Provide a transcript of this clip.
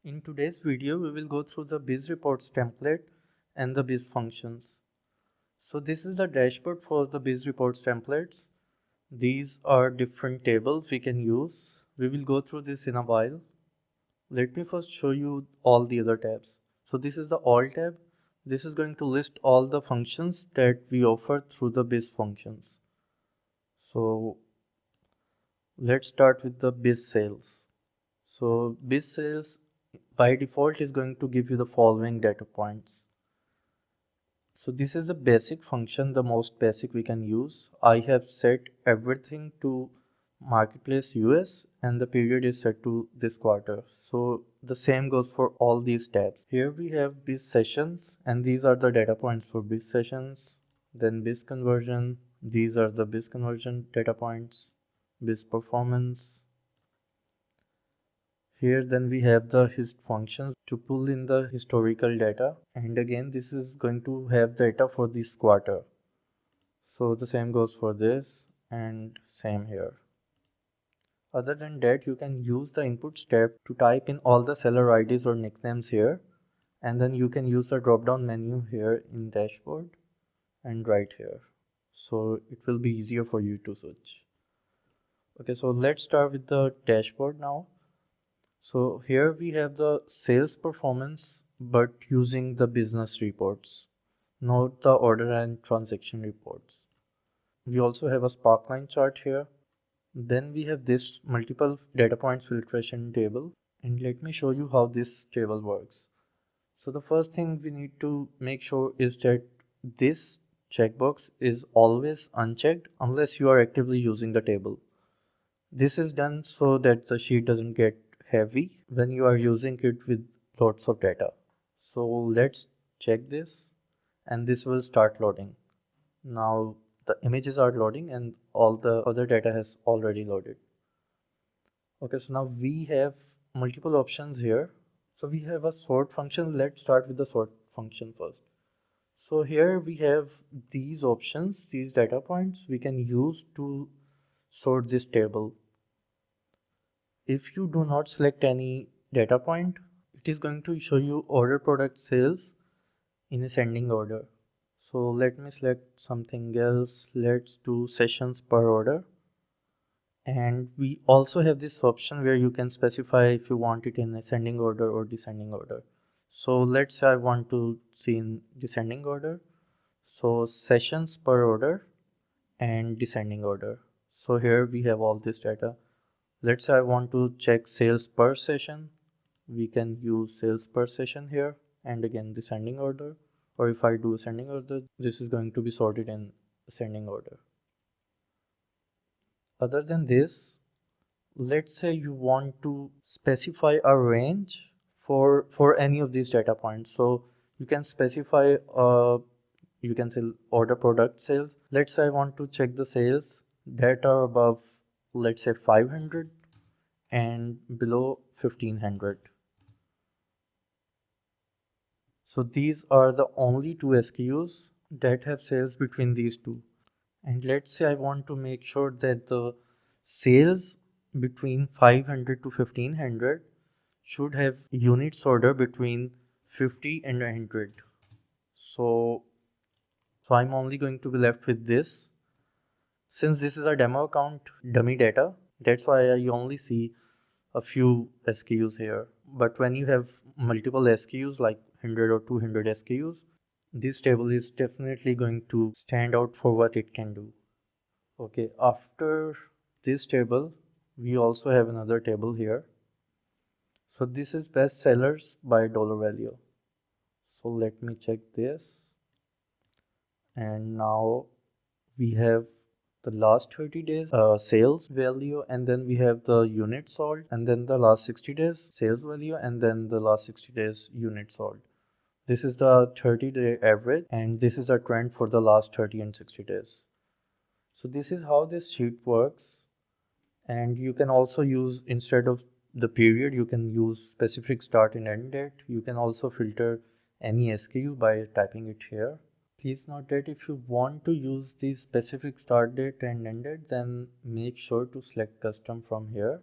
In today's video, we will go through the BIZ reports template and the BIZ functions. So this is the dashboard for the BIZ reports templates. These are different tables we can use. We will go through this in a while. Let me first show you all the other tabs. So this is the All tab. This is going to list all the functions that we offer through the BIZ functions. So let's start with the BIZSALES. So BIZSALES by default is going to give you the following data points. So this is the basic function, the most basic we can use. I have set everything to marketplace US and the period is set to this quarter. So the same goes for all these tabs. Here we have BIZ sessions and these are the data points for BIZ sessions. Then BIZ conversion, these are the BIZ conversion data points. BIZ performance. Here then we have the hist functions to pull in the historical data, and again this is going to have data for this quarter. So the same goes for this and same here. Other than that, you can use the inputs tab to type in all the seller IDs or nicknames here, and then you can use the drop down menu here in dashboard and right here. So it will be easier for you to search. Okay, so let's start with the dashboard now. So here we have the sales performance, but using the business reports, not the order and transaction reports. We also have a sparkline chart here. Then we have this multiple data points filtration table. And let me show you how this table works. So the first thing we need to make sure is that this checkbox is always unchecked unless you are actively using the table. This is done so that the sheet doesn't get heavy when you are using it with lots of data. So let's check this and this will start loading. Now the images are loading and all the other data has already loaded. Okay, so now we have multiple options here. So we have a sort function. Let's start with the sort function first. So here we have these options, these data points we can use to sort this table. If you do not select any data point, it is going to show you order product sales in ascending order. So let me select something else. Let's do sessions per order. And we also have this option where you can specify if you want it in ascending order or descending order. So let's say I want to see in descending order. So sessions per order and descending order. So here we have all this data. Let's say I want to check sales per session. We can use sales per session here and again descending order. Or if I do ascending order, this is going to be sorted in ascending order. Other than this, let's say you want to specify a range for any of these data points. So you can specify, you can say order product sales. Let's say I want to check the sales that are above, let's say 500 and below 1500. So these are the only two SKUs that have sales between these two. And let's say I want to make sure that the sales between 500 to 1500 should have units order between 50 and 100. So I'm only going to be left with this. Since this is a demo account, dummy data, that's why I only see a few SKUs here. But when you have multiple SKUs like 100 or 200 SKUs, this table is definitely going to stand out for what it can do. Okay, after this table, we also have another table here. So this is best sellers by dollar value. So let me check this. And now we have the last 30 days sales value, and then we have the unit sold, and then the last 60 days sales value, and then the last 60 days unit sold. This is the 30-day average, and this is a trend for the last 30 and 60 days. So this is how this sheet works. And you can also use, instead of the period, you can use specific start and end date. You can also filter any SKU by typing it here. Please note that if you want to use the specific start date and end date, then make sure to select custom from here.